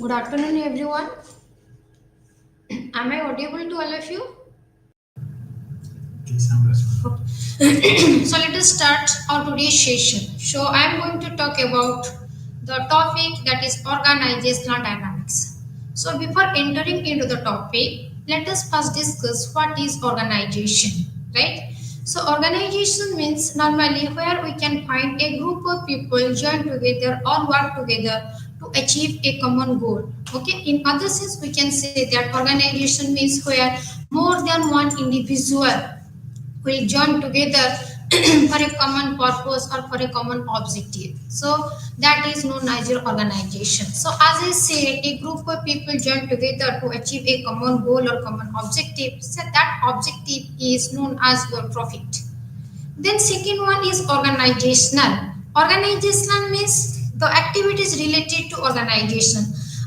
Good afternoon, everyone. Am I audible to all of you? So let us start our today's session. So I am going to talk about the topic that is organizational dynamics. So before entering into the topic, let us first discuss what is organization, right? So organization means normally where we can find a group of people join together or work together to achieve a common goal. Okay, in other sense, we can say that organization means where more than one individual will join together for a common purpose or for a common objective. So that is known as your organization. So as I said, a group of people join together to achieve a common goal or common objective. So that objective is known as your profit. Then second one is organizational. Organizational means the activities related to organization.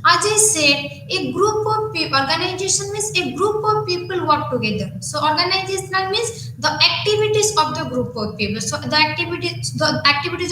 As I said, a group of people, organization means a group of people work together. So organizational means the activities of the group of people. So the activities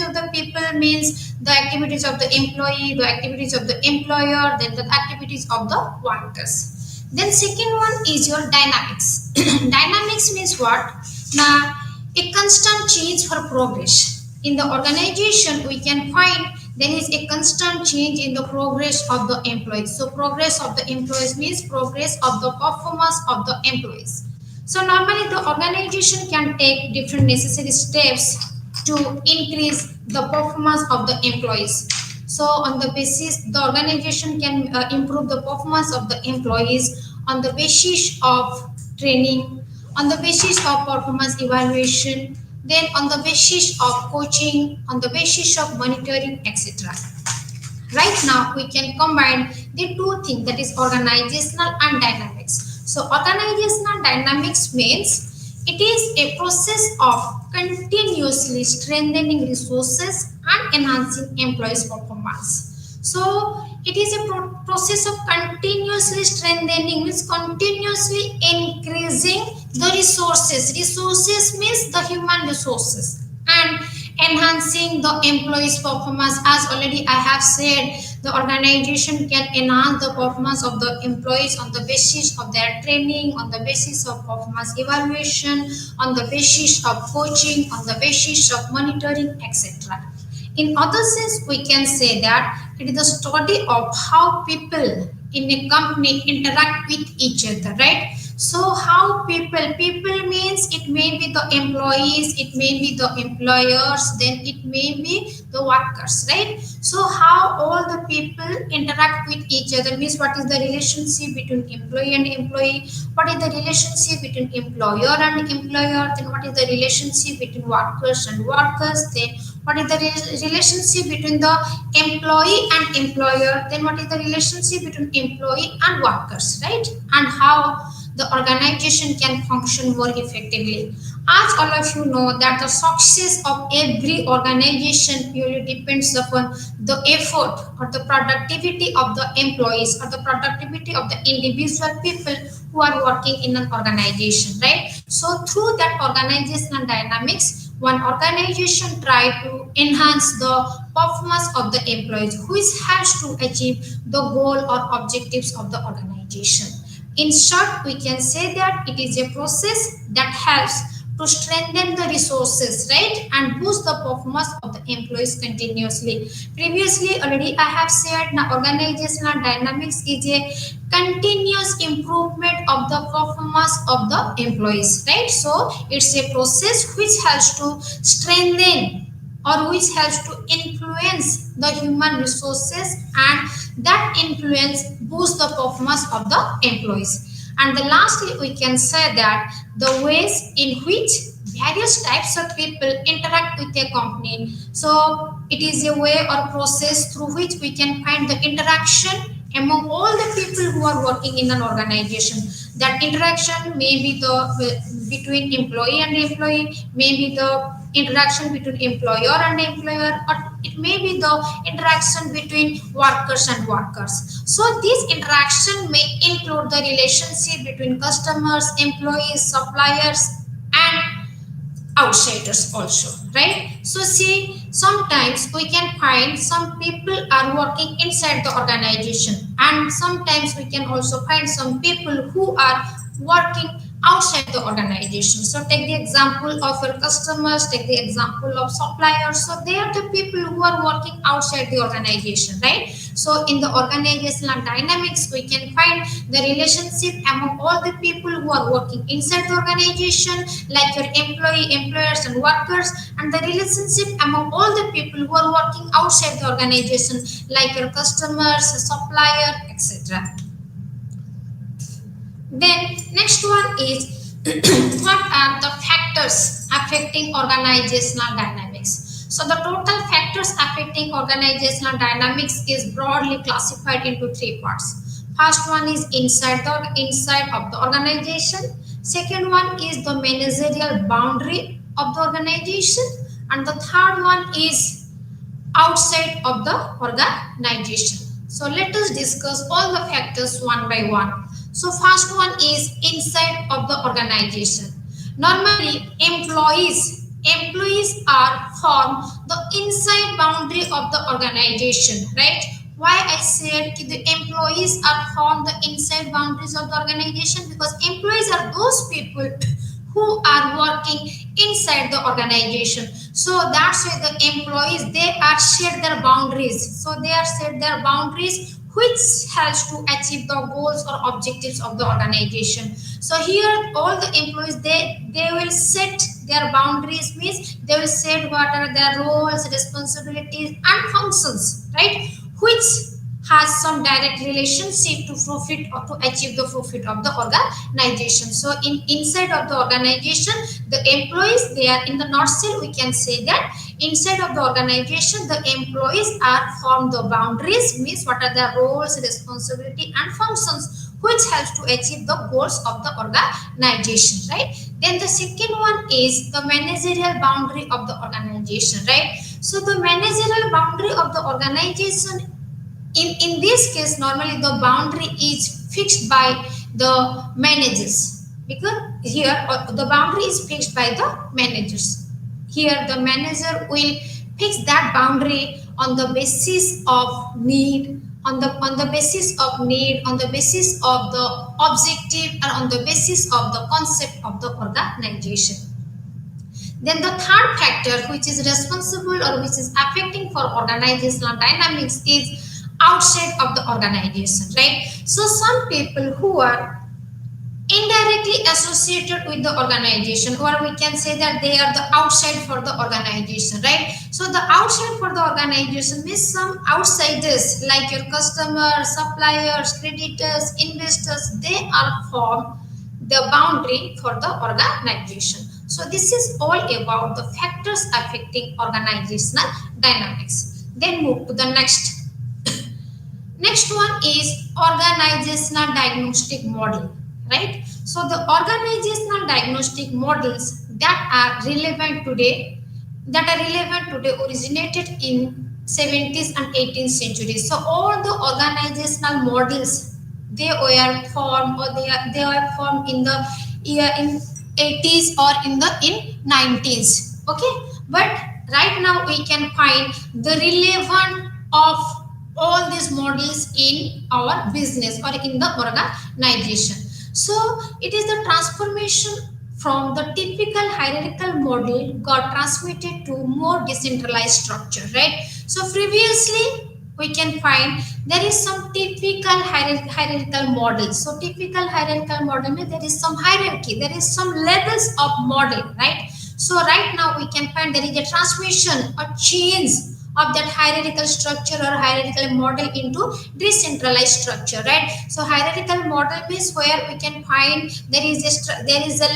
of the people means the activities of the employee, the activities of the employer, then the activities of the workers. Then second one is your dynamics. Dynamics means what? Now a constant change for progress. In the organization, we can find there is a constant change in the progress of the employees. So progress of the employees means progress of the performance of the employees. So normally the organization can take different necessary steps to increase the performance of the employees. So on the basis, the organization can improve the performance of the employees on the basis of training, on the basis of performance evaluation, then on the basis of coaching, on the basis of monitoring, etc. Right now, we can combine the two things, that is organizational and dynamics. So organizational dynamics means it is a process of continuously strengthening resources and enhancing employees' performance. So it is a process of continuously strengthening, means continuously increasing the resources. Resources means the human resources, and enhancing the employees performance. As already I have said, the organization can enhance the performance of the employees on the basis of their training, on the basis of performance evaluation, on the basis of coaching, on the basis of monitoring, etc. In other sense, we can say that it is the study of how people in a company interact with each other, right? So how people means it may be the employees, it may be the employers, then it may be the workers, right? So how all the people interact with each other means what is the relationship between employee and employee, what is the relationship between employer and employer, then what is the relationship between workers and workers, then what is the relationship between the employee and employer, then what is the relationship between employee and workers, right? And how the organization can function more effectively. As all of you know that the success of every organization purely depends upon the effort or the productivity of the employees or the productivity of the individual people who are working in an organization, right? So through that organizational dynamics, one organization try to enhance the performance of the employees, which has to achieve the goal or objectives of the organization. In short, we can say that it is a process that helps to strengthen the resources, right, and boost the performance of the employees continuously. Previously, already I have said now organizational dynamics is a continuous improvement of the performance of the employees, right? So it's a process which has to strengthen or which helps to influence the human resources, and that influence boosts the performance of the employees. And the lastly, we can say that the ways in which various types of people interact with a company. So it is a way or process through which we can find the interaction among all the people who are working in an organization. That interaction may be the between employee and employee, may be the interaction between employer and employer, or it may be the interaction between workers and workers. So this interaction may include the relationship between customers, employees, suppliers, and outsiders also, right? So see, sometimes we can find some people are working inside the organization, and sometimes we can also find some people who are working outside the organization. So take the example of your customers, take the example of suppliers. So they are the people who are working outside the organization, right? So in the organizational dynamics, we can find the relationship among all the people who are working inside the organization, like your employee, employers, and workers, and the relationship among all the people who are working outside the organization, like your customers, supplier, etc. Then next one is what are the factors affecting organizational dynamics? So the total factors affecting organizational dynamics is broadly classified into three parts. First one is inside of the organization. Second one is the managerial boundary of the organization, and the third one is outside of the organization. So let us discuss all the factors one by one. So first one is inside of the organization. Normally employees are form the inside boundary of the organization, right? Why I said the employees are form the inside boundaries of the organization? Because employees are those people who are working inside the organization. So that's why the employees, they are set their boundaries. So they are set their boundaries which helps to achieve the goals or objectives of the organization. So here all the employees, they will set their boundaries, means they will set what are their roles, responsibilities, and functions, right? Which has some direct relationship to profit or to achieve the profit of the organization. So inside of the organization, the employees, they are in the nutshell, we can say that inside of the organization, the employees are form the boundaries, means what are their roles, responsibility, and functions which helps to achieve the goals of the organization, right? Then the second one is the managerial boundary of the organization, right? So the managerial boundary of the organization, in this case, normally the boundary is fixed by the managers, because here the boundary is fixed by the managers. Here the manager will fix that boundary on the basis of need, on the basis of need, on the basis of the objective, and on the basis of the concept of the organization. Then the third factor which is responsible or which is affecting for organizational dynamics is outside of the organization, right? So some people who are indirectly associated with the organization, or we can say that they are the outside for the organization, right? So the outside for the organization means some outsiders like your customers, suppliers, creditors, investors, they are form the boundary for the organization. So this is all about the factors affecting organizational dynamics. Then move to the next. Next one is organizational diagnostic model, right? So the organizational diagnostic models that are relevant today, originated in 70s and 18th centuries. So all the organizational models, they were formed, or they were formed in the year in 80s or in 90s. Okay, but right now we can find the relevant of all these models in our business or in the organization. So it is the transformation from the typical hierarchical model got transmitted to more decentralized structure, right? So previously we can find there is some typical hierarchical model. So typical hierarchical model means there is some hierarchy, there is some levels of model, right? So right now we can find there is a transmission or change of that hierarchical structure or hierarchical model into decentralized structure, right? So hierarchical model means where we can find there is a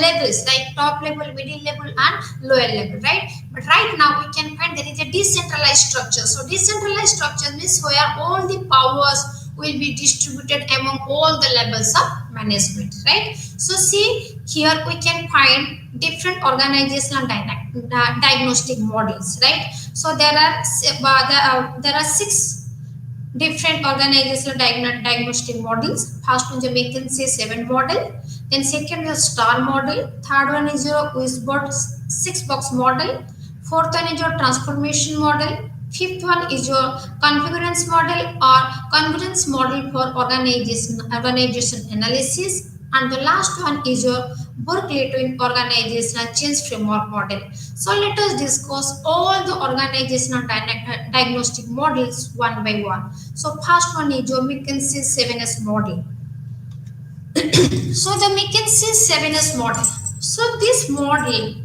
levels like top level, middle level, and lower level, right? But right now we can find there is a decentralized structure. So decentralized structure means where all the powers will be distributed among all the levels of management, right? So see, here we can find different organizational diagnostic models, right? So there are 6 different organizational diagnostic models. First one is McKinsey 7 model. Then second is STAR model. Third one is your Wishbone six box model. Fourth one is your transformation model. Fifth one is your configurance model or confidence model for organization analysis. And the last one is your Berkeley organizational change framework model. So let us discuss all the organizational diagnostic models one by one. So first one is your McKinsey 7S model. So the McKinsey 7S model. So this model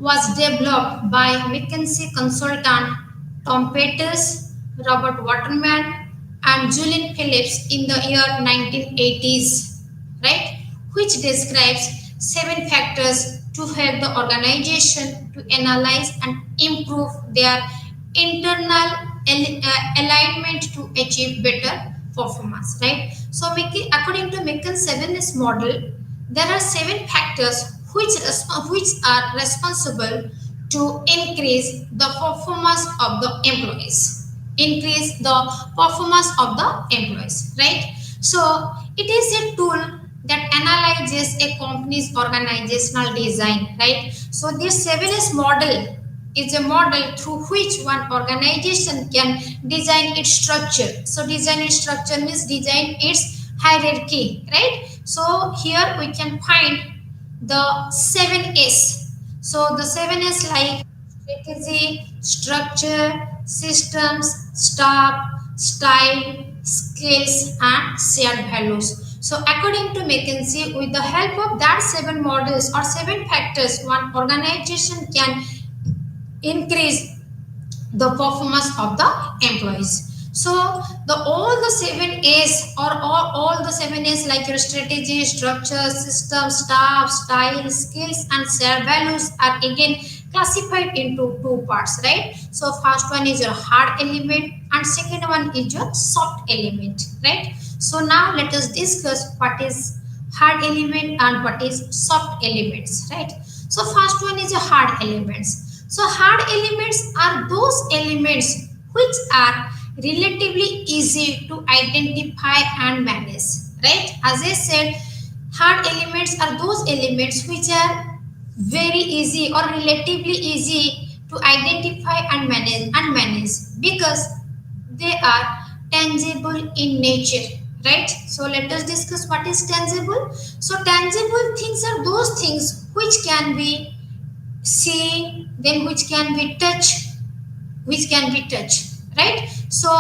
was developed by McKinsey consultant Tom Peters, Robert Waterman, and Julian Phillips in the year 1980s, right? Which describes 7 factors to help the organization to analyze and improve their internal alignment to achieve better performance, right? So, according to McKinsey 7S model, there are 7 factors which are responsible to increase the performance of the employees. Increase the performance of the employees, right? So it is a tool that analyzes a company's organizational design, right? So this 7S model is a model through which one organization can design its structure. So design its structure means design its hierarchy, right? So here we can find the 7S. So the 7S like strategy, structure, systems, staff, style, skills, and shared values. So according to McKinsey, with the help of that 7 models or 7 factors, one organization can increase the performance of the employees. So the all the 7 A's or all the 7 A's like your strategy, structure, system, staff, style, skills, and shared values are again classified into 2 parts, right? So first one is your hard element and second one is your soft element, right? So now let us discuss what is hard element and what is soft elements, right? So first one is your hard elements. So hard elements are those elements which are relatively easy to identify and manage, right? As I said, hard elements are those elements which are very easy or relatively easy to identify and manage because they are tangible in nature, right? So let us discuss what is tangible. So tangible things are those things which can be seen, then which can be touched, right? So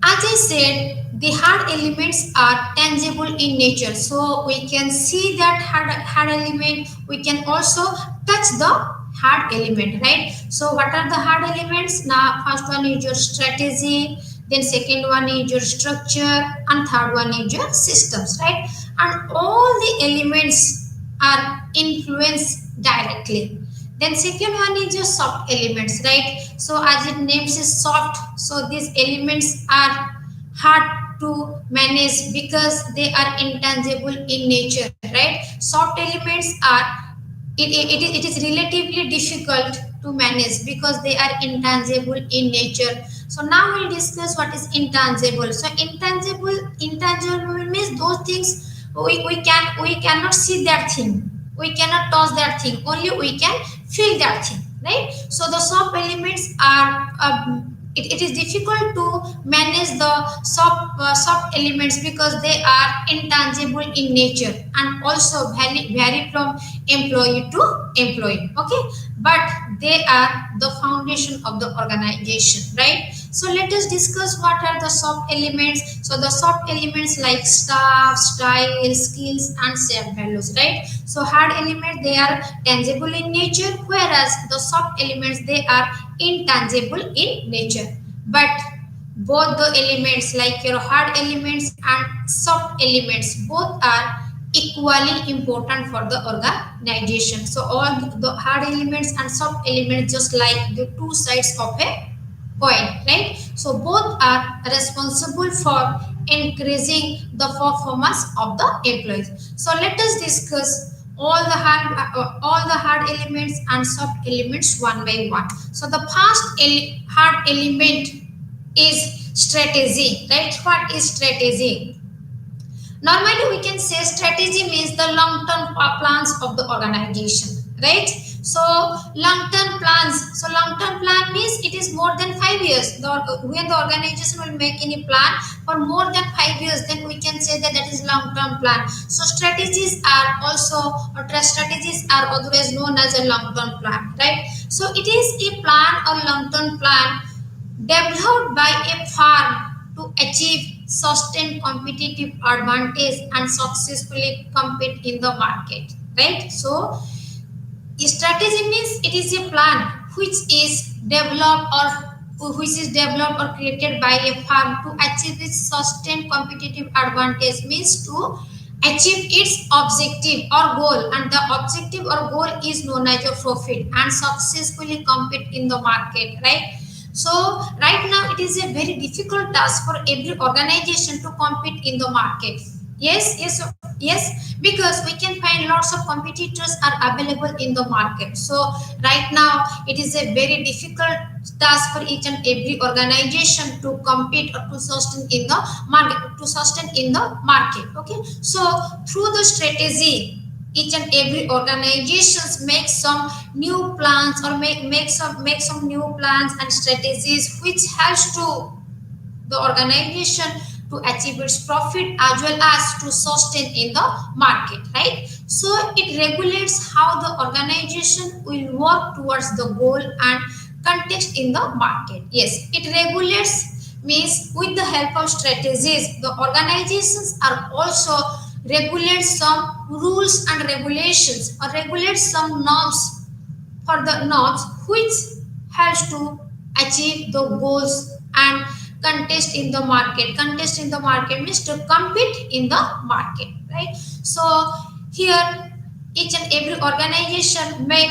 as I said, the hard elements are tangible in nature. So we can see that hard element, we can also touch the hard element, right? So what are the hard elements? Now first one is your strategy, then second one is your structure, and third one is your systems, right? And all the elements are influenced directly. Then second one is your soft elements, right? So as it names is soft, so these elements are hard to manage because they are intangible in nature, right? Soft elements are it is relatively difficult to manage because they are intangible in nature. So now we'll discuss what is intangible. So intangible means those things we cannot see that thing, we cannot touch that thing, only we can feel that thing, right? So the soft elements are it is difficult to manage the soft elements because they are intangible in nature and also vary from employee to employee, okay? But they are the foundation of the organization, right? So let us discuss what are the soft elements. So the soft elements like staff, style, skills, and shared values, right? So hard elements, they are tangible in nature, whereas the soft elements, they are intangible in nature. But both the elements like your hard elements and soft elements, both are equally important for the organization. So all the hard elements and soft elements just like the two sides of a coin, right? So both are responsible for increasing the performance of the employees. So let us discuss all the hard elements and soft elements one by one. So the first hard element is strategy, right? What is strategy? Normally we can say strategy means the long term plans of the organization, right? So long-term plans. So long-term plan means it is more than 5 years. When the organization will make any plan for more than 5 years, then we can say that that is long-term plan. So strategies are also, or strategies are otherwise known as a long-term plan, right? So it is a plan or long-term plan developed by a firm to achieve sustained competitive advantage and successfully compete in the market, right? So strategy means it is a plan which is developed or created by a firm to achieve its sustained competitive advantage, means to achieve its objective or goal, and the objective or goal is known as a profit and successfully compete in the market, right? So right now it is a very difficult task for every organization to compete in the market. Yes, because we can find lots of competitors are available in the market. So right now it is a very difficult task for each and every organization to compete or to sustain in the market. Okay, so through the strategy, each and every organizations make some new plans or make some new plans and strategies which helps to the organization to achieve its profit as well as to sustain in the market, right? So it regulates how the organization will work towards the goal and context in the market. Yes, it regulates means with the help of strategies, the organizations are also regulate some rules and regulations or regulate some norms for the norms which has to achieve the goals and contest in the market means to compete in the market, right? So here each and every organization make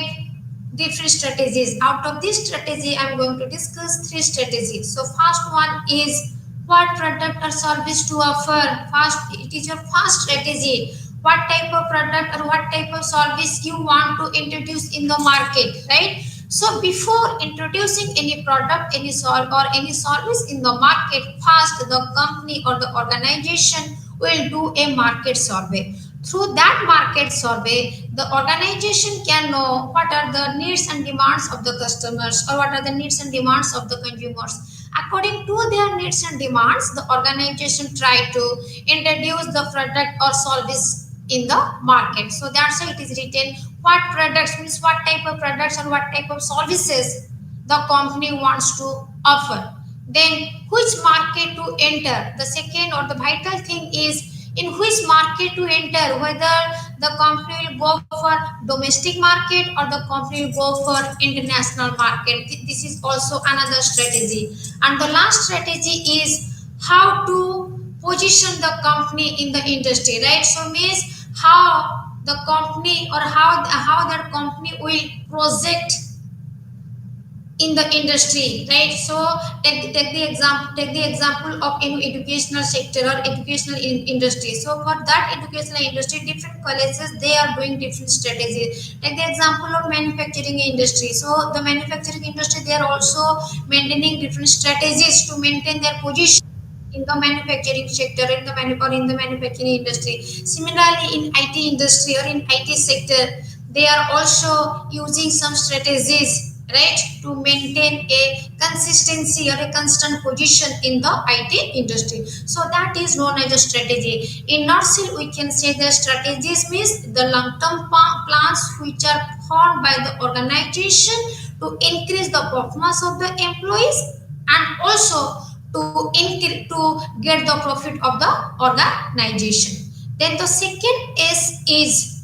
different strategies. Out of this strategy I'm going to discuss three strategies. So first one is what product or service to offer. First, it is your first strategy, what type of product or what type of service you want to introduce in the market, right? So before introducing any product, or any service in the market, first the company or the organization will do a market survey. Through that market survey, the organization can know what are the needs and demands of the customers or what are the needs and demands of the consumers. According to their needs and demands, the organization try to introduce the product or service in the market. So that's why it is written what products means what type of products or what type of services the company wants to offer. Then which market to enter. The second or the vital thing is in which market to enter, whether the company will go for domestic market or the company will go for international market. This is also another strategy. And the last strategy is how to position the company in the industry, right? So means how the company or how that company will project in the industry, right? So take the example of any educational sector or educational industry. So for that educational industry, different colleges they are doing different strategies. Take the example of manufacturing industry. So the manufacturing industry they are also maintaining different strategies to maintain their position in the manufacturing sector or in the manufacturing industry. Similarly in IT industry or in IT sector, they are also using some strategies, right, to maintain a consistency or a constant position in the IT industry. So that is known as a strategy. In nutshell, we can say the strategies means the long-term plans which are formed by the organization to increase the performance of the employees and also to get the profit of the organization. Then the second is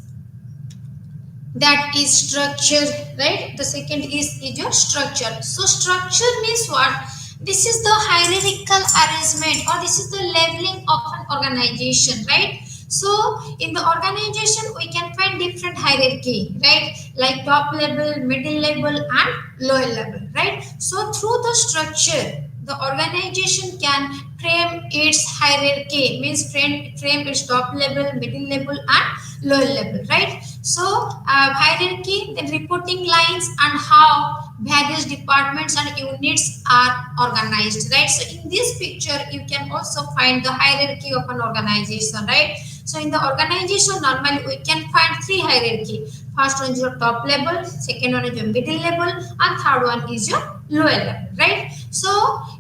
that is structure, right? The second is your structure. So structure means what? This is the hierarchical arrangement or this is the leveling of an organization, right? So in the organization we can find different hierarchy, right? Like top level, middle level and lower level, right? So through the structure the organization can frame its hierarchy, means frame its top level, middle level and lower level, right? So hierarchy, then reporting lines and how various departments and units are organized, right? So in this picture you can also find the hierarchy of an organization, right? So in the organization normally we can find three hierarchy. First one is your top level, second one is your middle level, and third one is your lower level, right? So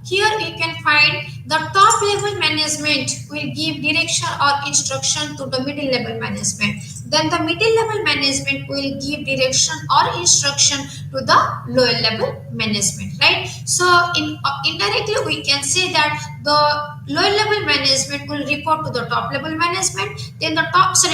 here you can find the top level management will give direction or instruction to the middle level management. Then the middle level management will give direction or instruction to the lower level management, right? So indirectly we can say that the lower level management will report to the top level management, then the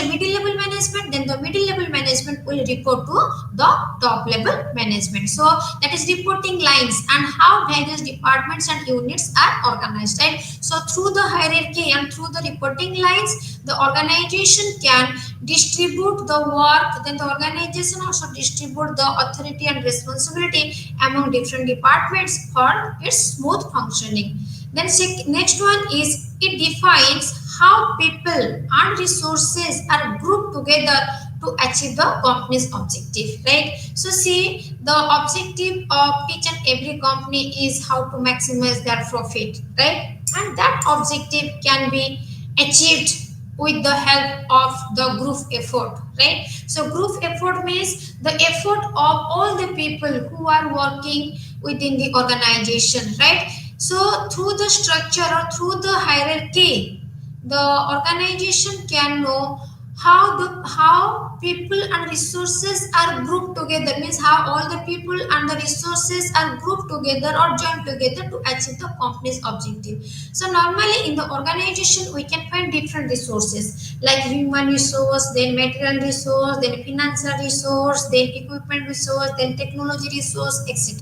middle level management, then the middle level management will report to the top level management. So that is reporting lines and how various departments and units are organized, right? So through the hierarchy and through the reporting lines, the organization can distribute the work, then the organization also distribute the authority and responsibility among different departments for its smooth functioning. Then next one is it defines how people and resources are grouped together to achieve the company's objective, right? So see, the objective of each and every company is how to maximize their profit, right? And that objective can be achieved with the help of the group effort, right? So group effort means the effort of all the people who are working within the organization, right? So through the structure or through the hierarchy, the organization can know how people and resources are grouped together, means how all the people and the resources are grouped together or joined together to achieve the company's objective. So normally in the organization we can find different resources like human resource, then material resource, then financial resource, then equipment resource, then technology resource, etc.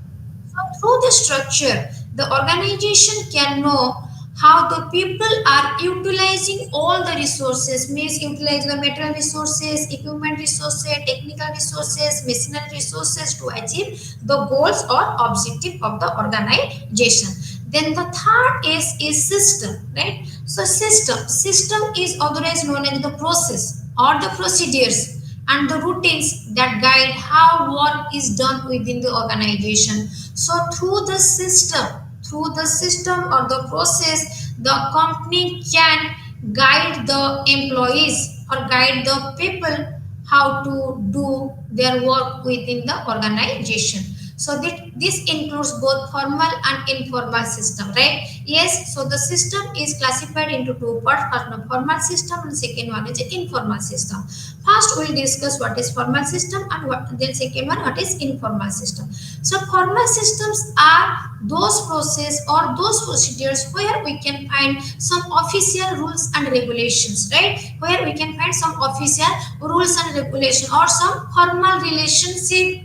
So through the structure, the organization can know how the people are utilizing all the resources, means utilize the material resources, equipment resources, technical resources, machinery resources to achieve the goals or objective of the organization. Then the third is system, right? So system is otherwise known as the process or the procedures and the routines that guide how work is done within the organization. So through the system or the process, the company can guide the employees or guide the people how to do their work within the organization. So this includes both formal and informal system, right? Yes, so the system is classified into two parts. First one formal system and second one is informal system. First we'll discuss what is formal system and then second one what is informal system. So formal systems are those process or those procedures where we can find some official rules and regulations, right? Where we can find some official rules and regulation or some formal relationship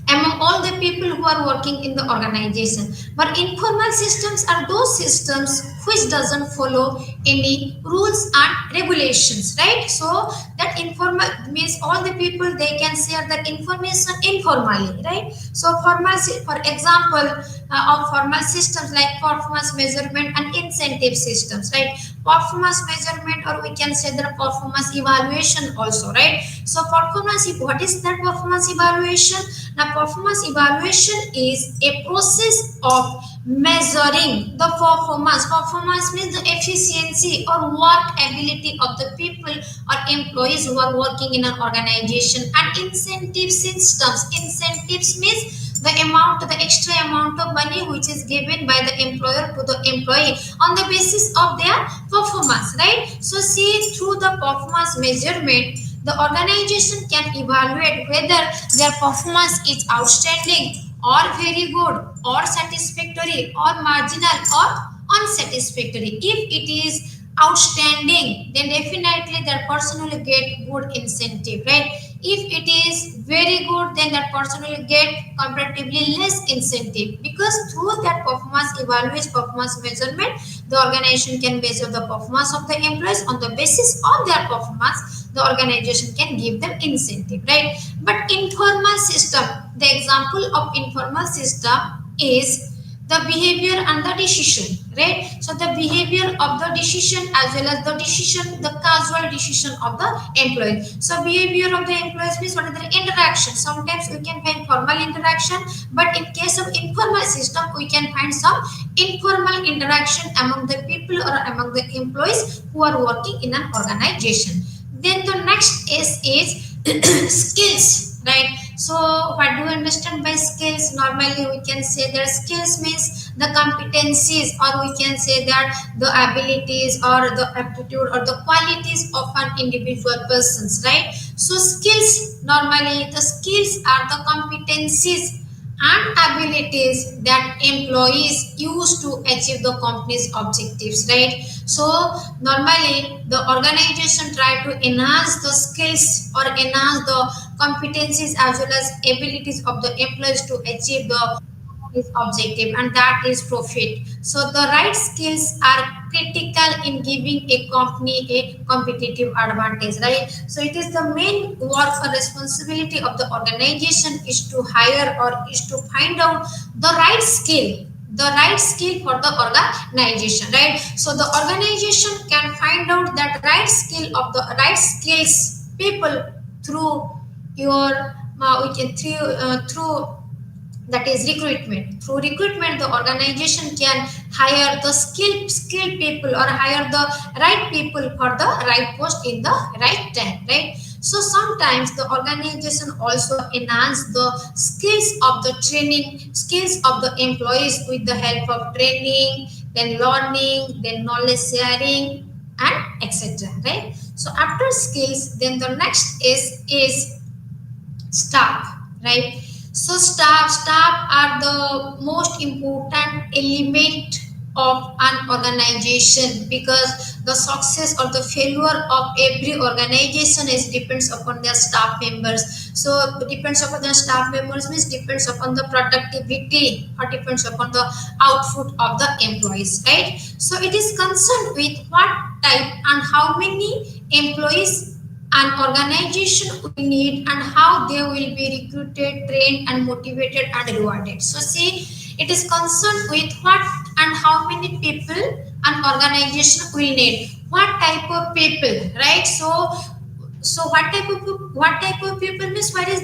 among all the people who are working in the organization. But informal systems are those systems which doesn't follow any rules and regulations, right? So that informal means all the people they can share the information informally, right? So for example of formal systems like performance measurement and incentive systems, right? Performance measurement or we can say the performance evaluation also, right? So what is that performance evaluation? Now performance evaluation is a process of measuring the performance. Performance means the efficiency or work ability of the people or employees who are working in an organization. And incentive systems, incentives means the extra amount of money which is given by the employer to the employee on the basis of their performance, right? So see, through the performance measurement, the organization can evaluate whether their performance is outstanding or very good or satisfactory or marginal or unsatisfactory. If it is outstanding, then definitely that person will get good incentive, right? If it is very good, then that person will get comparatively less incentive, because through that performance evaluation, performance measurement, the organization can measure the performance of the employees. On the basis of their performance, the organization can give them incentive, right? But informal system, the example of informal system is the behavior and the decision, right? So the behavior of the decision as well as the decision, the casual decision of the employee. So behavior of the employees means what is the interaction. Sometimes we can find formal interaction, but in case of informal system we can find some informal interaction among the people or among the employees who are working in an organization. Then the next is skills, right? So what do you understand by skills? Normally we can say that skills means the competencies, or we can say that the abilities or the aptitude or the qualities of an individual persons, right? So skills, normally the skills are the competencies and abilities that employees use to achieve the company's objectives, right? So normally the organization try to enhance the skills or enhance the competencies as well as abilities of the employees to achieve the is objective, and that is profit. So the right skills are critical in giving a company a competitive advantage, right? So it is the main work or responsibility of the organization is to hire or is to find out the right skill, the right skill for the organization, right? So the organization can find out that right skill of the right skills people through your we can through that is recruitment. Through recruitment the organization can hire the skilled people or hire the right people for the right post in the right time, right? So sometimes the organization also enhance the skills of the training, skills of the employees with the help of training, then learning, then knowledge sharing, and etc., right? So after skills, then the next is staff, right? So staff are the most important element of an organization, because the success or the failure of every organization is depends upon their staff members. So depends upon the staff members means depends upon the productivity or depends upon the output of the employees, right? So it is concerned with what type and how many employees an organization will need and how they will be recruited, trained, and motivated and rewarded. So, see, it is concerned with what and how many people an organization will need. What type of people, right? So what type of people means where is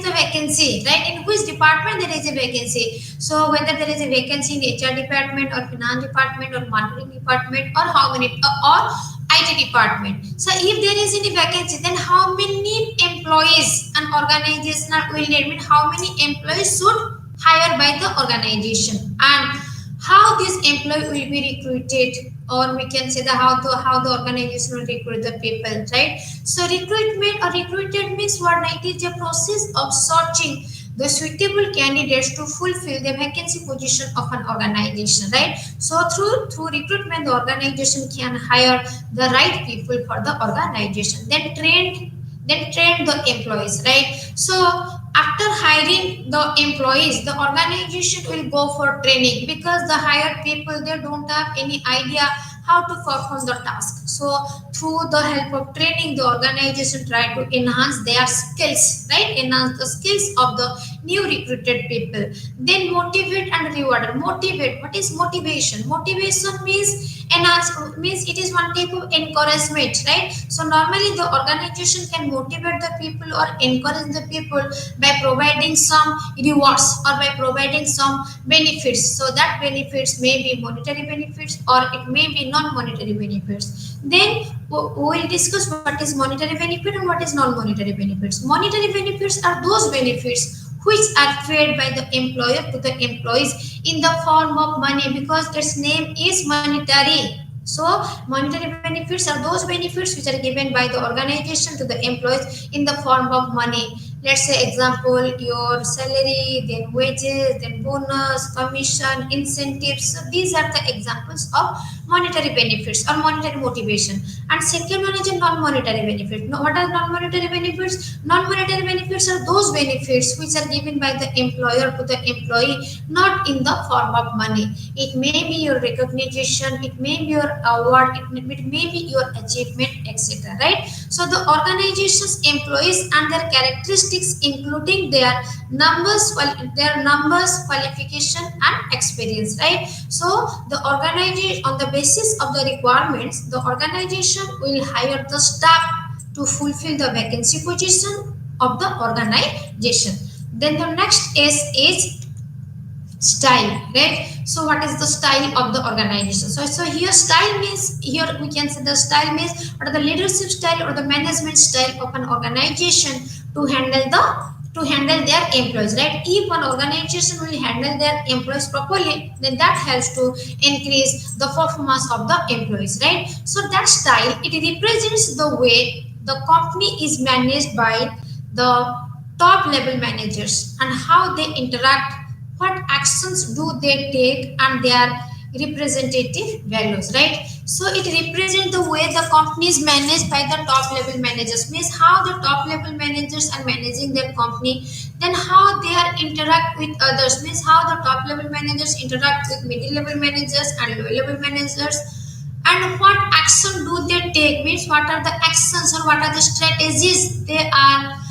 the vacancy, right? In which department there is a vacancy. So whether there is a vacancy in HR department or finance department or marketing department or how many or IT department. So if there is any vacancy, then how many employees an organization will need? Mean how many employees should hire by the organization, and how this employee will be recruited, or we can say the how the organization will recruit the people, right? So recruitment or recruited means what? It is a process of searching the suitable candidates to fulfill the vacancy position of an organization, right? So through recruitment the organization can hire the right people for the organization, then train the employees, right? So after hiring the employees, the organization will go for training, because the hired people they don't have any idea how to perform the task. So through the help of training, the organization try to enhance their skills, right? Enhance the skills of the new recruited people. Then motivate and reward. Motivate. What is motivation? Motivation means it is one type of encouragement, right? So normally the organization can motivate the people or encourage the people by providing some rewards or by providing some benefits. So that benefits may be monetary benefits or it may be non-monetary benefits. Then we will discuss what is monetary benefit and what is non-monetary benefits. Monetary benefits are those benefits which are paid by the employer to the employees in the form of money, because its name is monetary. So monetary benefits are those benefits which are given by the organization to the employees in the form of money. Let's say example, your salary, then wages, then bonus, commission, incentives. So these are the examples of monetary benefits or monetary motivation. And second one is a non-monetary benefit. Now, what are non-monetary benefits? Non-monetary benefits are those benefits which are given by the employer to the employee, not in the form of money. It may be your recognition, it may be your award, it may be your achievement, etc. Right? So the organization's employees and their characteristics, including their numbers, qualification, and experience. Right? So the organization, on the basis of the requirements, the organization will hire the staff to fulfill the vacancy position of the organization. Then the next is Style, right? So what is the style of the organization? So here style means, here we can say the style means what are the leadership style or the management style of an organization to handle their employees, right? If an organization will handle their employees properly, then that helps to increase the performance of the employees, right? So that style, it represents the way the company is managed by the top level managers and how they interact, what actions do they take, and their representative values, right? So it represents the way the company is managed by the top level managers, means how the top level managers are managing their company, then how they are interact with others, means how the top level managers interact with middle level managers and low level managers, and what action do they take, means what are the actions or what are the strategies they are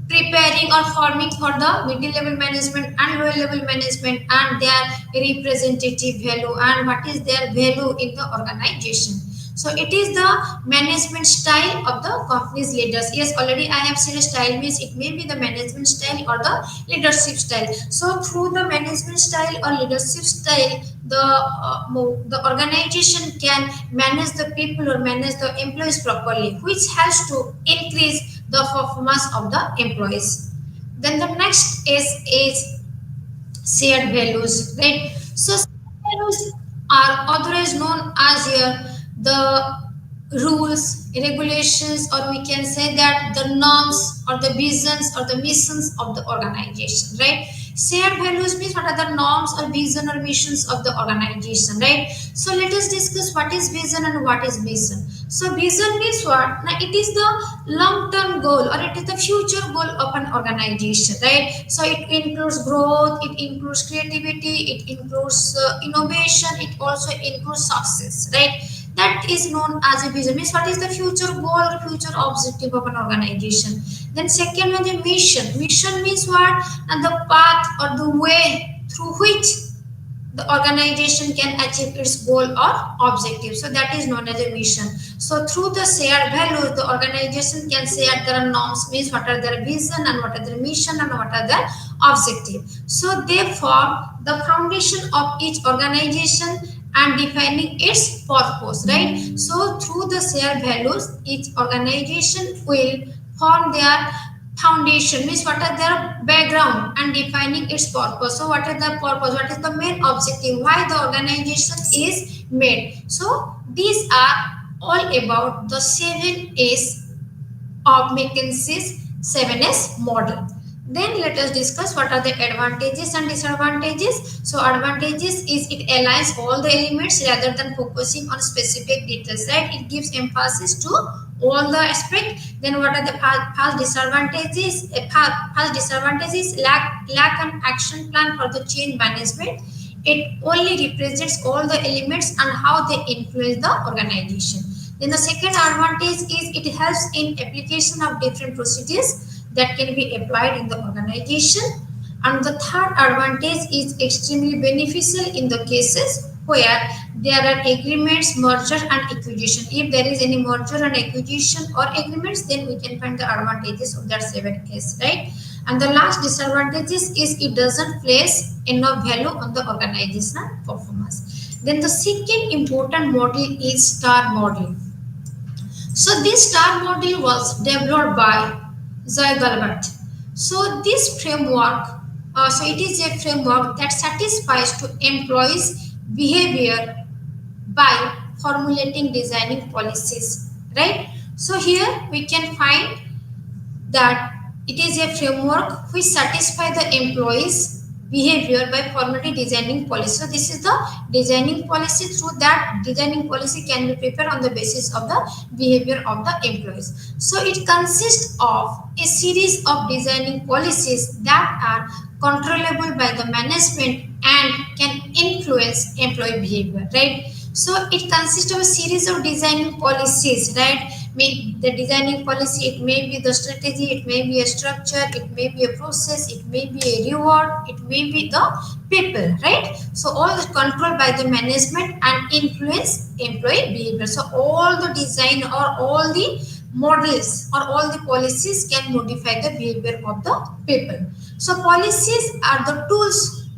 preparing or forming for the middle level management and lower level management, and their representative value and what is their value in the organization. So it is the management style of the company's leaders. Yes, already I have said style means it may be the management style or the leadership style. So through the management style or leadership style, the organization can manage the people or manage the employees properly, which helps to increase the performance of the employees. Then the next is shared values, right? So shared values are otherwise known as the rules, regulations, or we can say that the norms or the visions or the missions of the organization, right? Shared values means what are the norms or vision or missions of the organization, right? So let us discuss what is vision and what is mission. So vision means what? Now it is the long-term goal or it is the future goal of an organization, right? So it includes growth, it includes creativity, it includes innovation, it also includes success, right? That is known as a vision. Means what is the future goal or future objective of an organization. Then second one, the mission. Mission means what? And the path or the way through which the organization can achieve its goal or objective. So that is known as a mission. So through the shared values, the organization can share their norms, means what are their vision and what are their mission and what are their objective. So they form the foundation of each organization and defining its purpose, right? So through the shared values, each organization will form their foundation, means what are their background and defining its purpose. So what is the purpose, what is the main objective, why the organization is made. So these are all about the 7S of McKinsey's 7S model. Then let us discuss what are the advantages and disadvantages. So advantages is it aligns all the elements rather than focusing on specific details, right? It gives emphasis to all the aspect. Then what are the past disadvantages? Past disadvantages, lack an action plan for the change management. It only represents all the elements and how they influence the organization. Then the second advantage is it helps in application of different procedures that can be applied in the organization. And the third advantage is extremely beneficial in the cases where there are agreements, merger and acquisition. If there is any merger and acquisition or agreements, then we can find the advantages of that 7S, right? And the last disadvantages is it doesn't place enough value on the organizational performance. Then the second important model is STAR model. So this STAR model was developed by Zoe Galbert. So this framework, so it is a framework that satisfies to employees' behavior by formulating designing policies, right? So here we can find that it is a framework which satisfy the employees behavior by formally designing policy. So this is the designing policy. Through that designing policy can be prepared on the basis of the behavior of the employees. So it consists of a series of designing policies that are controllable by the management and can influence employee behavior, right? So it consists of a series of designing policies, right? The designing policy, it may be the strategy, it may be a structure, it may be a process, it may be a reward, it may be the people, right? So all is controlled by the management and influence employee behavior. So all the design or all the models or all the policies can modify the behavior of the people. So policies are the tools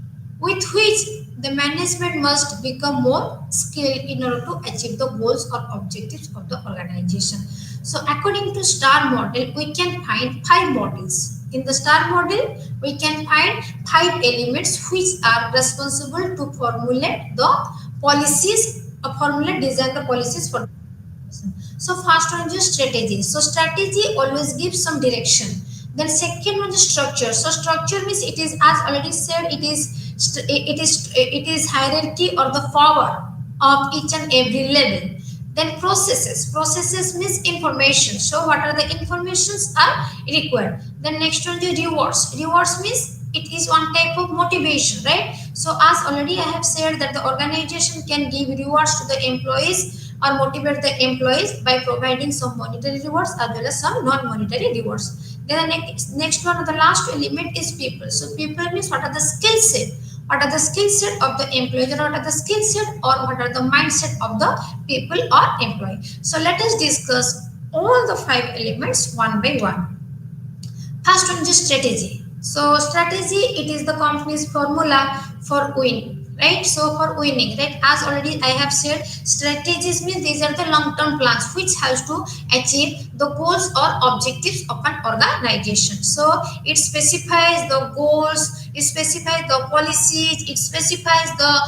with which the management must become more skilled in order to achieve the goals or objectives of the organization. So according to STAR model, we can find five models. In the STAR model, we can find five elements which are responsible to formulate the policies, formulate design the policies for. So first one is strategy. So strategy always gives some direction. Then second one is structure. So structure means it is, as already said, it is hierarchy or the power of each and every level. Then processes. Processes means information. So what are the informations are required? Then next one is rewards. Rewards means it is one type of motivation, right? So as already I have said that the organization can give rewards to the employees or motivate the employees by providing some monetary rewards as well as some non-monetary rewards. Then the next one, the last element is people. So people means what are the skill set, what are the skill set of the employees, or what are the skill set or what are the mindset of the people or employee. So let us discuss all the five elements one by one. First one is strategy. So strategy, it is the company's formula for win, right? So for winning, right? As already I have said, strategies means these are the long-term plans which has to achieve the goals or objectives of an organization. So it specifies the goals, it specifies the policies, it specifies the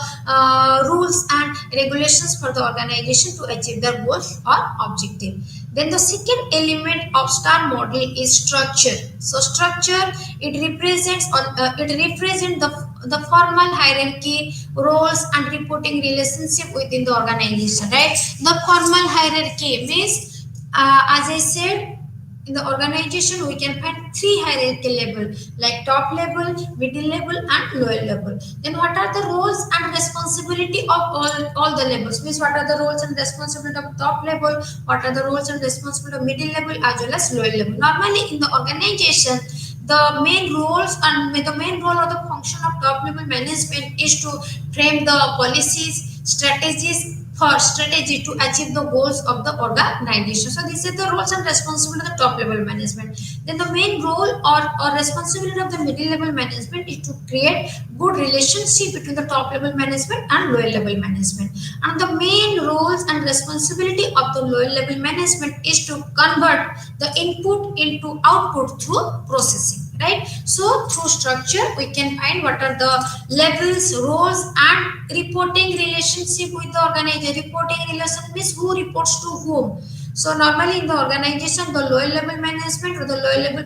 rules and regulations for the organization to achieve their goals or objective. Then the second element of STAR model is structure. So structure, it represents the formal hierarchy, roles and reporting relationship within the organization, right? The formal hierarchy means, as I said, in the organization we can find three hierarchy level, like top level, middle level and lower level. Then what are the roles and responsibility of all the levels, means what are the roles and responsibility of top level, what are the roles and responsibility of middle level as well as lower level. Normally in the organization, the main roles and the main role or the function of top level management is to frame the policies, strategies for strategy to achieve the goals of the organization. So these are the roles and responsibility of the top level management. Then the main role or responsibility of the middle level management is to create good relationship between the top level management and lower level management. And the main roles and responsibility of the lower level management is to convert the input into output through processing, right? So through structure we can find what are the levels, roles and reporting relationship with the organization. Reporting relation means who reports to whom. So normally in the organization, the lower level management or the lower level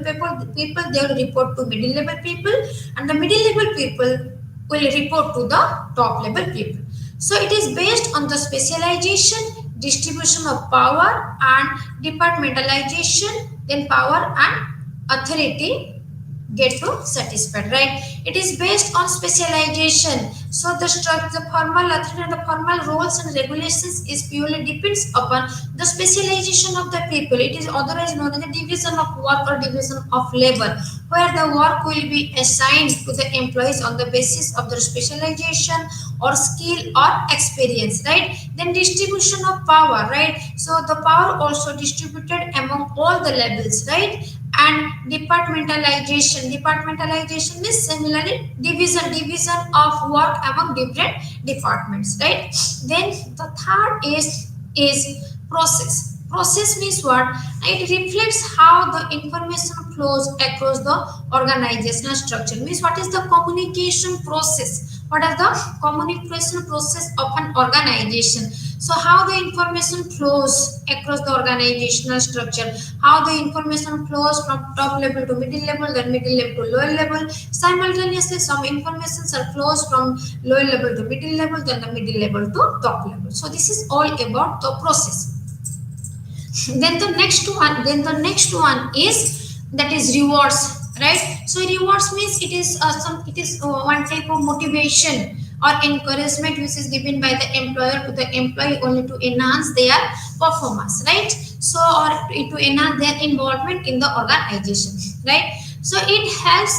people they will report to middle level people, and the middle level people will report to the top level people. So it is based on the specialization, distribution of power and departmentalization, then power and authority get to satisfied, right? It is based on specialization. So the structure, the formal authority and the formal rules and regulations is purely depends upon the specialization of the people. It is otherwise known as the division of work or division of labor, where the work will be assigned to the employees on the basis of their specialization or skill or experience, right? Then distribution of power, right? So the power also distributed among all the levels, right? And departmentalization is similarly division of work among different departments, right? Then the third is process means what? It reflects how the information flows across the organizational structure, means what is the communication process, what is the communication process of an organization. So how the information flows across the organizational structure, how the information flows from top level to middle level, then middle level to lower level. Simultaneously, some information are flows from lower level to middle level, then the middle level to top level. So this is all about the process. Then the next one is that is rewards, right? So rewards means it is one type of motivation or encouragement which is given by the employer to the employee only to enhance their performance, right? So or to enhance their involvement in the organization, right? So it helps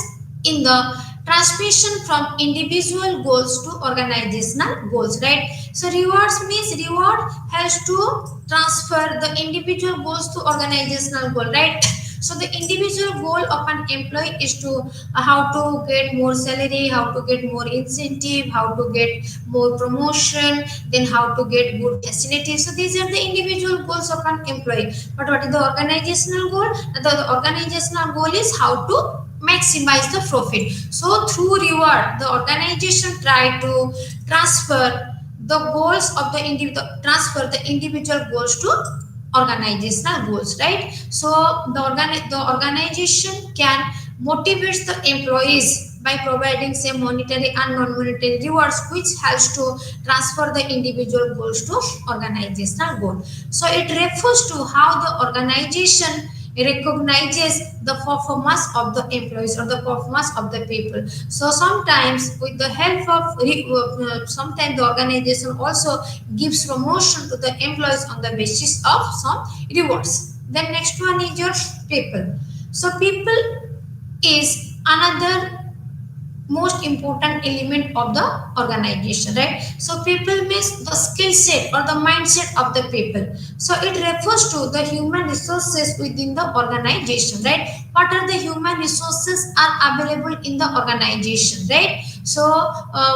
in the transmission from individual goals to organizational goals, right? So rewards means reward has to transfer the individual goals to organizational goal, right? So the individual goal of an employee is to how to get more salary, how to get more incentive, how to get more promotion, then how to get good facilities. So these are the individual goals of an employee. But what is the organizational goal? The organizational goal is how to maximize the profit. So through reward, the organization try to transfer the goals of the individual, transfer the individual goals to organizational goals, right? So the organization can motivate the employees by providing say monetary and non-monetary rewards, which helps to transfer the individual goals to organizational goal. So it refers to how the organization recognizes the performance of the employees or the performance of the people. So sometimes with the help of sometimes the organization also gives promotion to the employees on the basis of some rewards. Then next one is your people. So people is another most important element of the organization, right? So people means the skill set or the mindset of the people. So it refers to the human resources within the organization, right? What are the human resources are available in the organization, right? So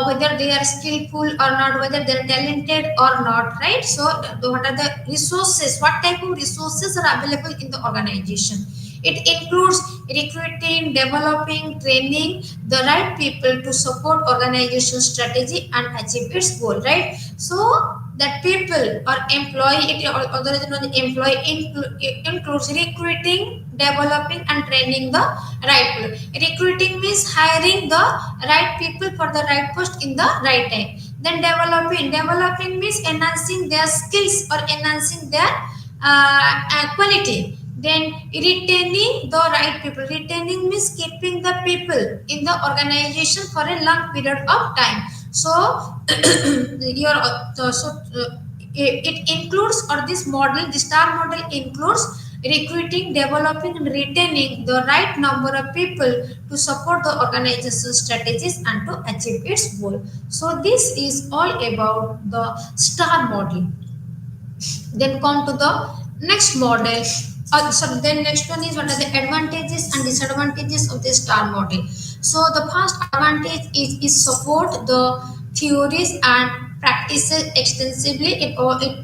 whether they are skillful or not, whether they are talented or not, right? So what are the resources, what type of resources are available in the organization? It includes recruiting, developing, training the right people to support organization strategy and achieve its goal, right? So that people or employee, or the employee includes recruiting, developing and training the right people. Recruiting means hiring the right people for the right post in the right time. Then developing means enhancing their skills or enhancing their quality. Then retaining the right people. Retaining means keeping the people in the organization for a long period of time. So your it includes, or this model, the star model includes recruiting, developing and retaining the right number of people to support the organization strategies and to achieve its goal. So this is all about the star model. Then come to the next model. So then next one is what are the advantages and disadvantages of the star model. So the first advantage is support the theories and practices extensively. It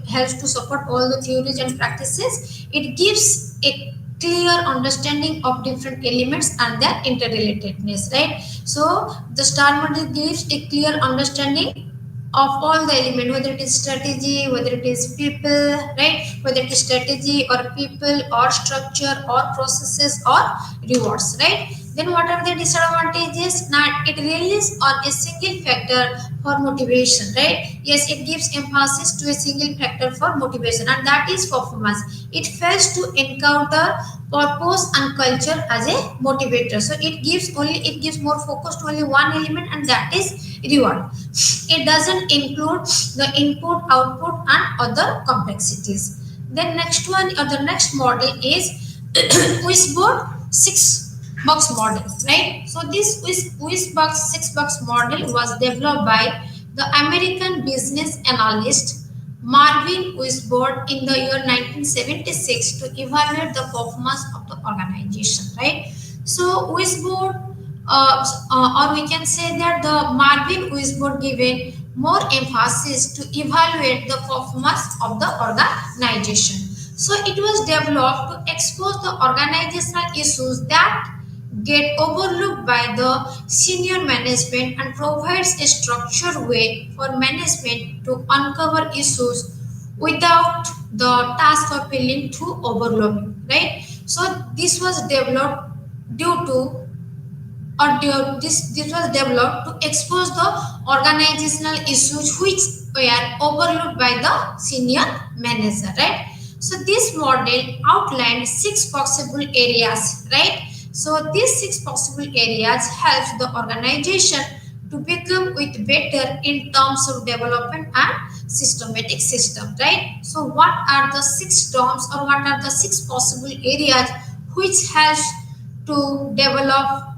helps to support all the theories and practices. It gives a clear understanding of different elements and their interrelatedness, right? So the star model gives a clear understanding of all the element, whether it is strategy, whether it is people, right? Whether it is strategy or people or structure or processes or rewards, right? Then what are the disadvantages? Now it relies on a single factor for motivation, right? Yes, it gives emphasis to a single factor for motivation, and that is performance. It fails to encounter purpose and culture as a motivator. So it gives more focus to only one element, and that is reward. It doesn't include the input, output, and other complexities. Then next one, or the next model is Wishbone 6 box model, right? So this Wishbox 6 box model was developed by the American business analyst Marvin Wishbone in the year 1976 to evaluate the performance of the organization, right? So Wishbone, or we can say that the Marvin Wishbone given more emphasis to evaluate the performance of the organization. So it was developed to expose the organizational issues that get overlooked by the senior management and provides a structured way for management to uncover issues without the task of feeling too overwhelming, right? So this was developed due to, this was developed to expose the organizational issues which were overlooked by the senior manager, right? So this model outlined 6 possible areas, right? So these 6 possible areas helps the organization to become with better in terms of development and systematic system, right? So what are the 6 terms, or what are the 6 possible areas which helps to develop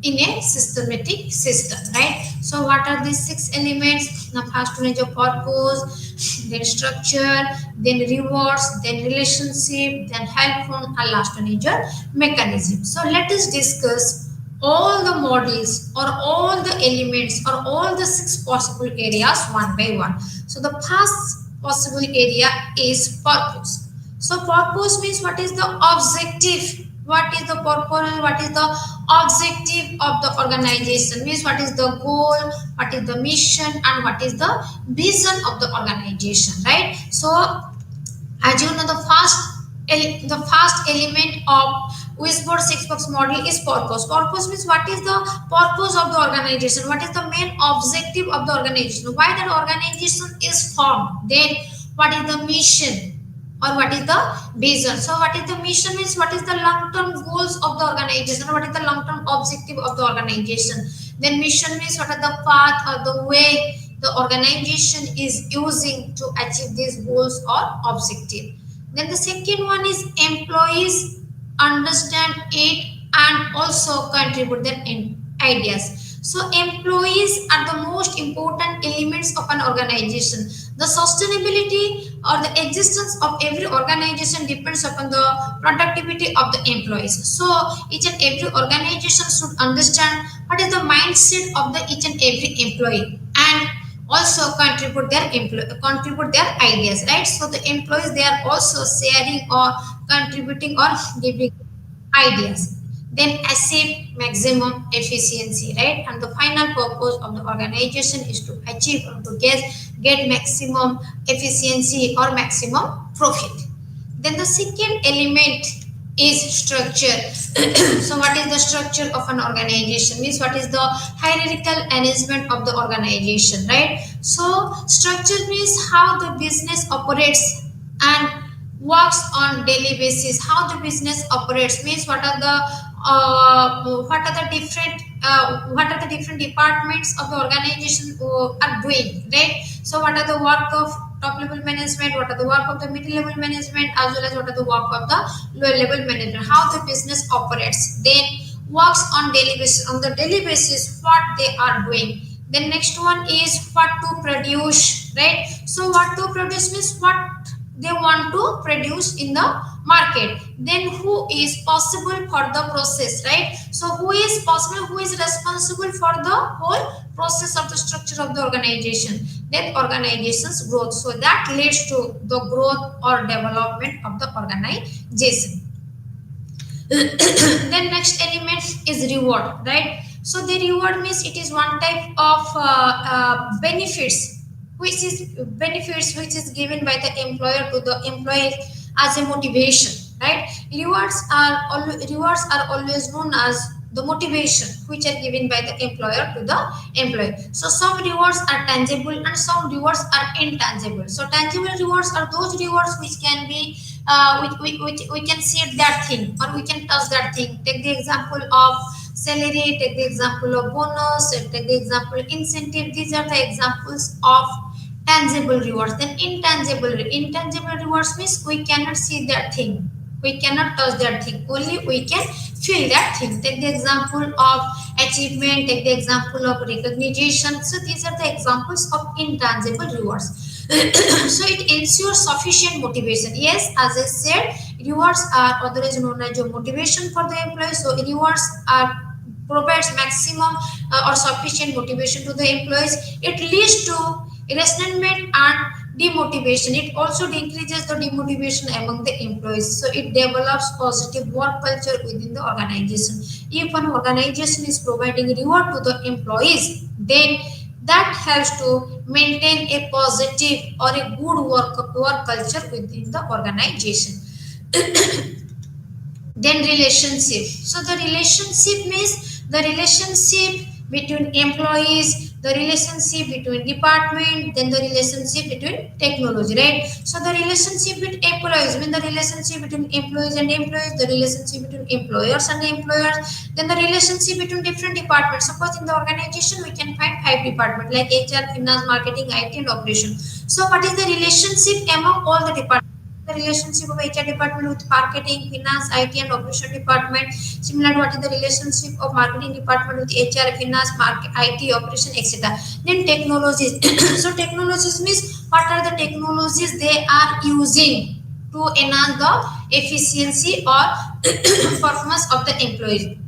in a systematic system, right? So what are these six elements? The first one is your purpose, then structure, then rewards, then relationship, then helpful, and last one is your mechanism. So let us discuss all the models or all the elements or all the six possible areas one by one. So the first possible area is purpose. So purpose means what is the objective, what is the purpose, what is the objective of the organization, means what is the goal, what is the mission, and what is the vision of the organization, right? So as you know, the first element of wishbone six box model is purpose. Purpose means what is the purpose of the organization, what is the main objective of the organization, why that organization is formed, then what is the mission or what is the vision. So what is the mission means what is the long term goals of the organization, what is the long term objective of the organization. Then mission means what are the path or the way the organization is using to achieve these goals or objective. Then the second one is employees understand it and also contribute their ideas. So employees are the most important elements of an organization. The sustainability or the existence of every organization depends upon the productivity of the employees. So each and every organization should understand what is the mindset of the each and every employee and also contribute their ideas, right? So the employees, they are also sharing or contributing or giving ideas, then achieve maximum efficiency, right? And the final purpose of the organization is to achieve or to get maximum efficiency or maximum profit. Then the second element is structure. So what is the structure of an organization, means what is the hierarchical arrangement of the organization, right? So structure means how the business operates and works on daily basis. How the business operates means what are the different departments of the organization are doing, right? So what are the work of top level management, what are the work of the middle level management, as well as what are the work of the lower level management, how the business operates, then works on daily basis, on the daily basis what they are doing. Then next one is what to produce, right? So what to produce means what they want to produce in the market. Then who is possible for the process, right? So who is possible, who is responsible for the whole process of the structure of the organization, then organization's growth. So that leads to the growth or development of the organization. Then next element is reward, right? So the reward means it is one type of benefits which is given by the employer to the employee as a motivation, right? Rewards are always known as the motivation which are given by the employer to the employee. So some rewards are tangible and some rewards are intangible. So tangible rewards are those rewards which can be we can see that thing or we can touch that thing. Take the example of salary, take the example of bonus, take the example incentive. These are the examples of tangible rewards. Then intangible rewards means we cannot see that thing, we cannot touch that thing, only we can feel that thing. Take the example of achievement, take the example of recognition. So these are the examples of intangible rewards. So it ensures sufficient motivation. Yes, as I said, rewards are otherwise known as your motivation for the employee. So rewards are provides maximum or sufficient motivation to the employees. It leads to resentment and demotivation. It also increases the demotivation among the employees. So it develops positive work culture within the organization. If an organization is providing reward to the employees, then that helps to maintain a positive or a good work culture within the organization. Then relationship. So the relationship means the relationship between employees, the relationship between department, then the relationship between technology, right? So the relationship with employees, when the relationship between employees and employees, the relationship between employers and employers, then the relationship between different departments. Suppose in the organization we can find 5 departments like HR, finance, marketing, IT, and operation. So what is the relationship among all the departments? The the relationship of HR department with marketing, finance, IT, and operation department. Similar to what is the relationship of marketing department with HR, finance, market, IT, operation, etc. Then technologies. So technologies means what are the technologies they are using to enhance the efficiency or performance of the employees.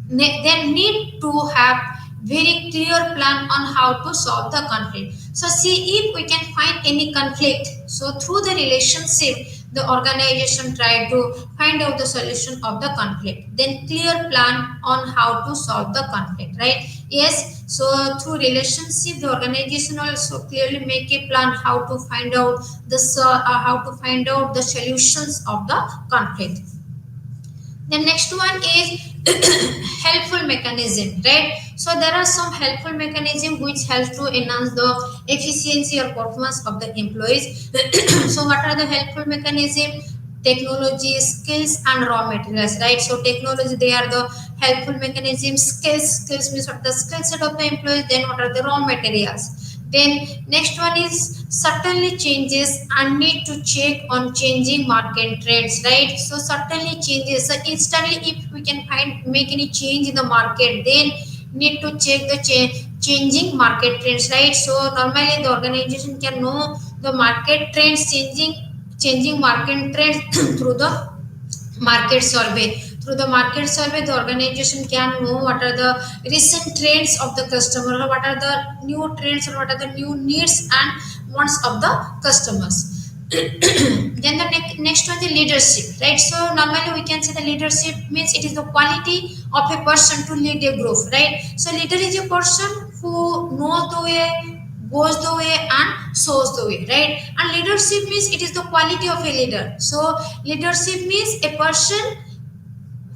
They need to have very clear plan on how to solve the conflict. So see if we can find any conflict, so through the relationship the organization try to find out the solution of the conflict, then clear plan on how to solve the conflict, right? Yes, so through relationship the organization also clearly make a plan how to find out the solutions of the conflict. The next one is helpful mechanism, right? So there are some helpful mechanism which helps to enhance the efficiency or performance of the employees. So what are the helpful mechanism? Technology, skills, and raw materials, right? So technology, they are the helpful mechanisms. Skills means what the skill set of the employees. Then what are the raw materials? Then next one is certainly changes and need to check on changing market trends, right? So certainly changes. So instantly, if we can find make any change in the market, then need to check the changing market trends, right? So normally the organization can know the market trends, changing market trends through the market survey. Through the market survey the organization can know what are the recent trends of the customer, or what are the new trends, or what are the new needs and wants of the customers. Then the next one, the leadership, right? So normally we can say the leadership means it is the quality of a person to lead a group, right? So leader is a person who knows the way, goes the way, and shows the way, right? And leadership means it is the quality of a leader. So leadership means a person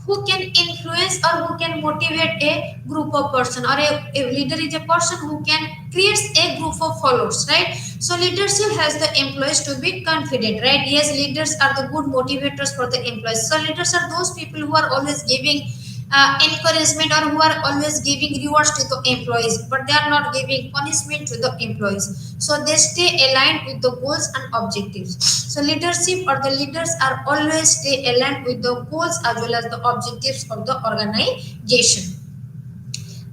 who can influence or who can motivate a group of person, or a leader is a person who can create a group of followers, right? So leadership has the employees to be confident, right? Yes, leaders are the good motivators for the employees. So leaders are those people who are always giving encouragement, or who are always giving rewards to the employees, but they are not giving punishment to the employees. So they stay aligned with the goals and objectives. So leadership or the leaders are always stay aligned with the goals as well as the objectives of the organization.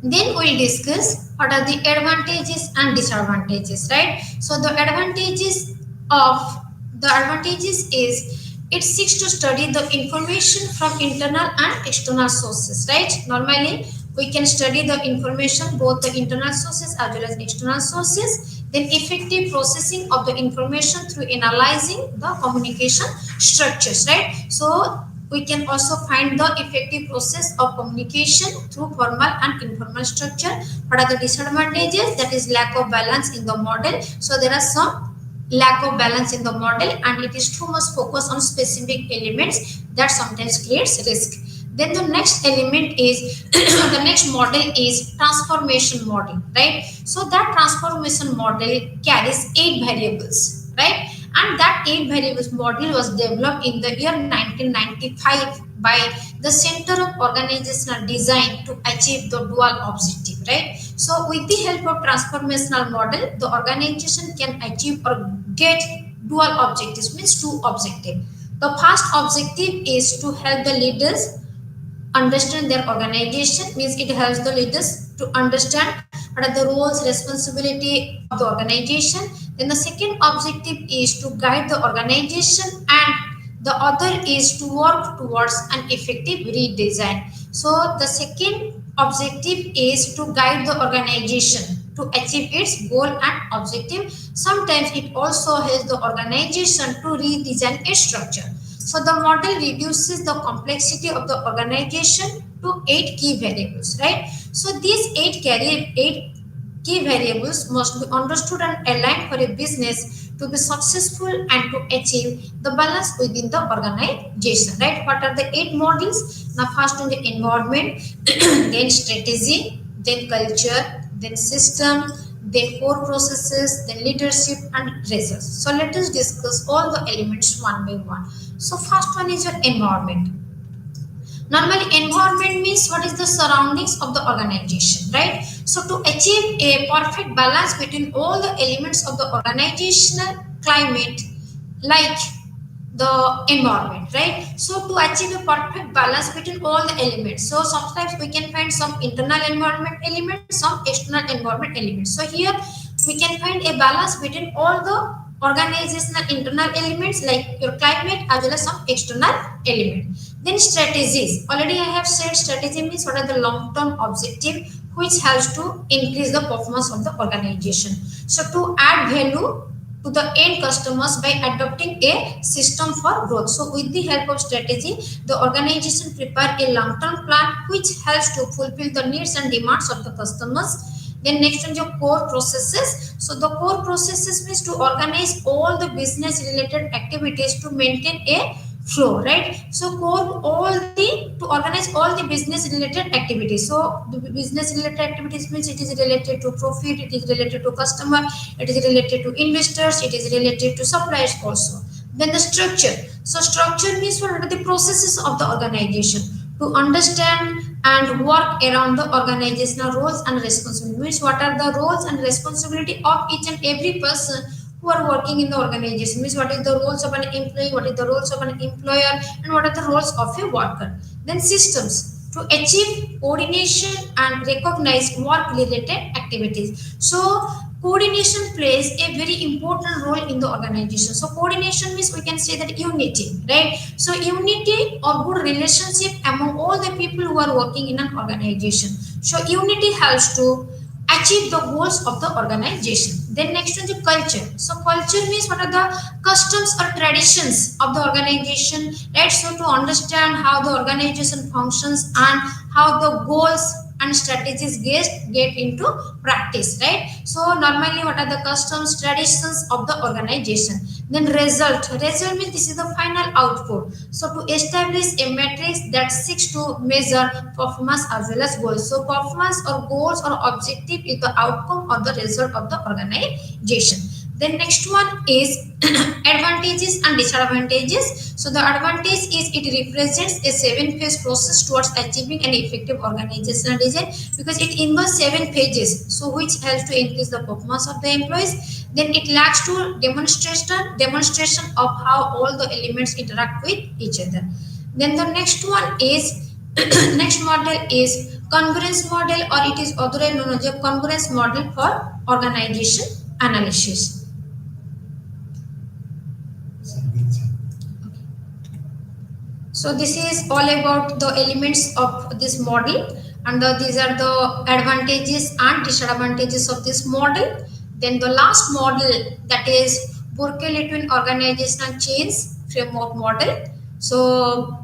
Then we'll discuss what are the advantages and disadvantages, right? So the advantages is it seeks to study the information from internal and external sources, right? Normally we can study the information both the internal sources as well as external sources. Then effective processing of the information through analyzing the communication structures, right? So we can also find the effective process of communication through formal and informal structure. What are the disadvantages? That is lack of balance in the model. So there are some lack of balance in the model, and it is too much focus on specific elements that sometimes creates risk. Then the next element is the next model is transformation model, right? So that transformation model carries 8 variables, right? And that 8 variables model was developed in the year 1995 by the Center of Organizational Design to achieve the dual objective, right? So with the help of transformational model, the organization can achieve or get dual objectives, means two objectives. The first objective is to help the leaders understand their organization, means it helps the leaders to understand what are the roles, responsibility of the organization. Then the second objective is to guide the organization, and the other is to work towards an effective redesign. So the second objective is to guide the organization to achieve its goal and objective. Sometimes it also helps the organization to redesign its structure. So the model reduces the complexity of the organization to 8 key variables, right? So these 8 key variables must be understood and aligned for a business to be successful and to achieve the balance within the organization, right? What are the 8 models? Now first on the environment, then strategy, then culture, then system, then core processes, then leadership and results. So let us discuss all the elements one by one. So first one is your environment. Normally environment means what is the surroundings of the organization, right? So to achieve a perfect balance between all the elements of the organizational climate, like the environment, right? So to achieve a perfect balance between all the elements, so sometimes we can find some internal environment elements, some external environment elements. So here we can find a balance between all the organizational internal elements like your climate as well as some external element. Then strategies, already I have said strategy means what are the long term objective which helps to increase the performance of the organization. So to add value to the end customers by adopting a system for growth. So with the help of strategy, the organization prepare a long-term plan which helps to fulfill the needs and demands of the customers. Then next one, your core processes. So the core processes means to organize all the business related activities to maintain a flow, right? So core all the to organize all the business related activities. So the business related activities means it is related to profit, it is related to customer, it is related to investors, it is related to suppliers also. Then the structure. So structure means what are the processes of the organization to understand and work around the organizational roles and responsibilities. Means what are the roles and responsibility of each and every person who are working in the organization. Means what is the roles of an employee, what is the roles of an employer, and what are the roles of a worker. Then systems to achieve coordination and recognize work related activities. So coordination plays a very important role in the organization. So coordination means we can say that unity, right? So unity or good relationship among all the people who are working in an organization. So unity helps to achieve the goals of the organization. Then next is the culture. So culture means what are the customs or traditions of the organization, right? So to understand how the organization functions and how the goals and strategies get into practice, right? So normally what are the customs traditions of the organization. Then result means this is the final output. So to establish a matrix that seeks to measure performance as well as goals. So performance or goals or objective is the outcome or the result of the organization. Then next one is advantages and disadvantages. So the advantage is it represents a 7-phase process towards achieving an effective organizational design because it involves 7 phases. So which helps to increase the performance of the employees. Then it lacks to demonstration of how all the elements interact with each other. Then the next one is next model is congruence model, or it is otherwise known as a congruence model for organization analysis. So this is all about the elements of this model, and these are the advantages and disadvantages of this model. Then the last model, that is Burke-Letwin organizational change framework model. So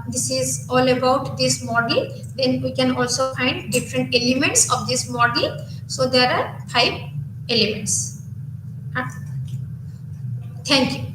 this is all about this model. Then we can also find different elements of this model. So there are 5 elements. Thank you.